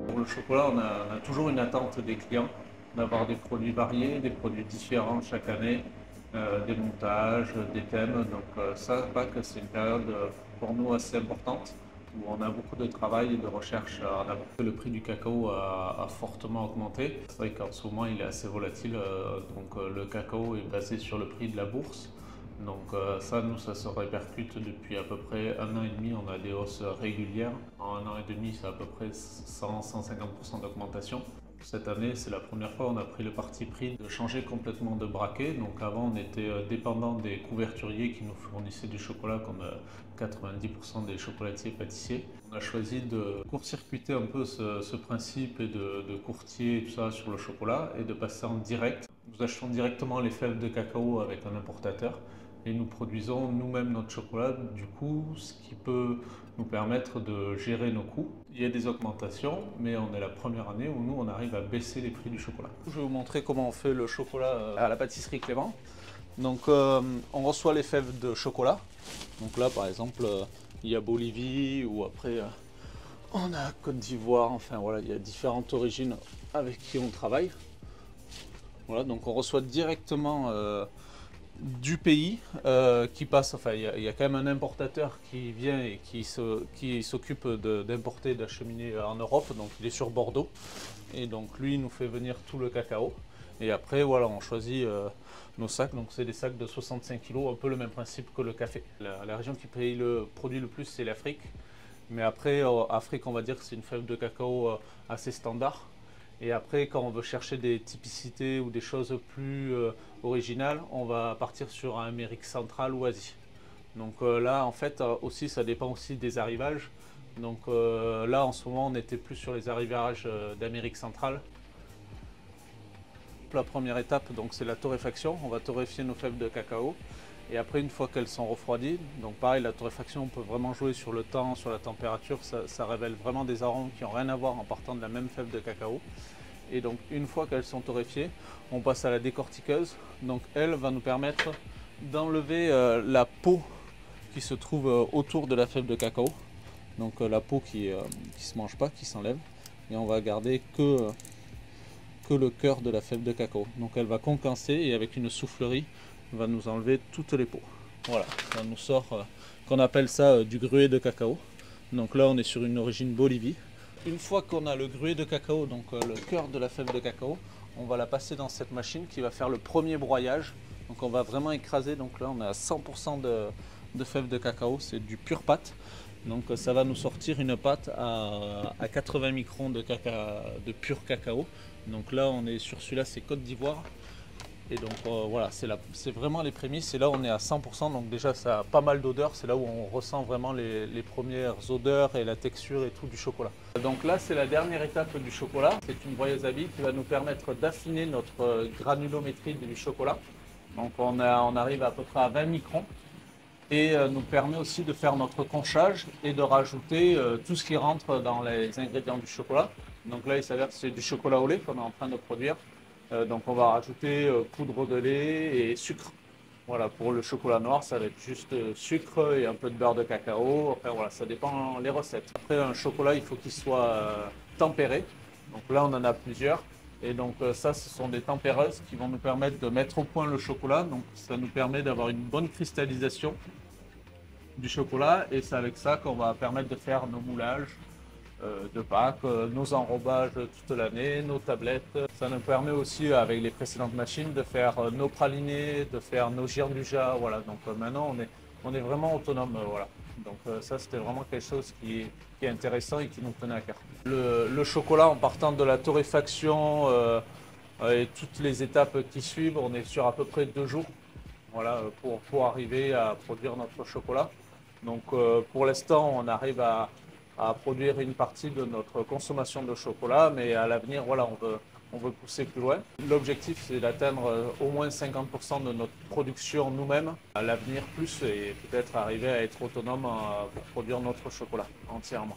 Pour le chocolat, on a toujours une attente des clients d'avoir des produits variés, des produits différents chaque année, des montages, des thèmes. Donc ça, Pâques, c'est une période pour nous assez importante où on a beaucoup de travail et de recherche en amont. Le prix du cacao a fortement augmenté. C'est vrai qu'en ce moment, il est assez volatile. Le cacao est basé sur le prix de la bourse. Donc ça, nous, ça se répercute depuis à peu près un an et demi. On a des hausses régulières. En un an et demi, c'est à peu près 100-150% d'augmentation. Cette année, c'est la première fois qu'on a pris le parti pris de changer complètement de braquet. Donc avant, on était dépendant des couverturiers qui nous fournissaient du chocolat, comme 90% des chocolatiers et pâtissiers. On a choisi de court-circuiter un peu ce principe et de courtier et tout ça sur le chocolat et de passer en direct. Nous achetons directement les fèves de cacao avec un importateur et nous produisons nous-mêmes notre chocolat, du coup, ce qui peut nous permettre de gérer nos coûts. Il y a des augmentations, mais on est la première année où nous, on arrive à baisser les prix du chocolat. Je vais vous montrer comment on fait le chocolat à la pâtisserie Clément. Donc, on reçoit les fèves de chocolat. Donc là, par exemple, il y a Bolivie ou après, on a Côte d'Ivoire. Enfin, voilà, il y a différentes origines avec qui on travaille. Voilà, donc on reçoit directement du pays qui passe, enfin il y a quand même un importateur qui vient et qui s'occupe d'importer et d'acheminer en Europe, donc il est sur Bordeaux et donc lui il nous fait venir tout le cacao et après voilà on choisit nos sacs, donc c'est des sacs de 65 kg, un peu le même principe que le café. La région qui paye le produit le plus c'est l'Afrique, mais après Afrique on va dire que c'est une fève de cacao assez standard. Et après, quand on veut chercher des typicités ou des choses plus originales, on va partir sur Amérique centrale ou Asie. Donc là, en fait, aussi, ça dépend aussi des arrivages. Donc là, en ce moment, on était plus sur les arrivages d'Amérique centrale. La première étape, donc, c'est la torréfaction. On va torréfier nos fèves de cacao. Et après, une fois qu'elles sont refroidies, donc pareil, la torréfaction, on peut vraiment jouer sur le temps, sur la température. Ça révèle vraiment des arômes qui n'ont rien à voir en partant de la même fève de cacao. Et donc, une fois qu'elles sont torréfiées, on passe à la décortiqueuse. Donc, elle va nous permettre d'enlever la peau qui se trouve autour de la fève de cacao. Donc, la peau qui ne se mange pas, qui s'enlève. Et on va garder que le cœur de la fève de cacao. Donc, elle va condenser et avec une soufflerie, va nous enlever toutes les peaux. Voilà, ça nous sort, qu'on appelle ça du gruet de cacao. Donc là, on est sur une origine Bolivie. Une fois qu'on a le gruet de cacao, donc le cœur de la fève de cacao, on va la passer dans cette machine qui va faire le premier broyage. Donc on va vraiment écraser. Donc là, on est à 100% de fève de cacao, c'est du pur pâte. Donc ça va nous sortir une pâte à 80 microns de pur cacao. Donc là, on est sur celui-là, c'est Côte d'Ivoire. Et donc voilà, c'est vraiment les prémices. Et là, on est à 100%. Donc déjà, ça a pas mal d'odeurs. C'est là où on ressent vraiment les premières odeurs et la texture et tout du chocolat. Donc là, c'est la dernière étape du chocolat. C'est une broyeuse à billes qui va nous permettre d'affiner notre granulométrie du chocolat. Donc on arrive à peu près à 20 microns. Et nous permet aussi de faire notre conchage et de rajouter tout ce qui rentre dans les ingrédients du chocolat. Donc là, il s'avère que c'est du chocolat au lait qu'on est en train de produire. Donc on va rajouter poudre de lait et sucre. Voilà, pour le chocolat noir, ça va être juste sucre et un peu de beurre de cacao. Enfin voilà, ça dépend les recettes. Après, un chocolat, il faut qu'il soit tempéré. Donc là, on en a plusieurs. Et donc ça, ce sont des tempéreuses qui vont nous permettre de mettre au point le chocolat. Donc ça nous permet d'avoir une bonne cristallisation du chocolat. Et c'est avec ça qu'on va permettre de faire nos moulages de Pâques, nos enrobages toute l'année, nos tablettes. Ça nous permet aussi, avec les précédentes machines, de faire nos pralinés, de faire nos girandujas. Voilà, donc maintenant on est vraiment autonome. Voilà. Donc ça, c'était vraiment quelque chose qui est intéressant et qui nous tenait à cœur. Le chocolat, en partant de la torréfaction et toutes les étapes qui suivent, on est sur à peu près 2 jours, voilà, pour arriver à produire notre chocolat. Donc pour l'instant, on arrive à produire une partie de notre consommation de chocolat, mais à l'avenir, voilà, on veut pousser plus loin. L'objectif, c'est d'atteindre au moins 50% de notre production nous-mêmes, à l'avenir plus, et peut-être arriver à être autonome pour produire notre chocolat entièrement.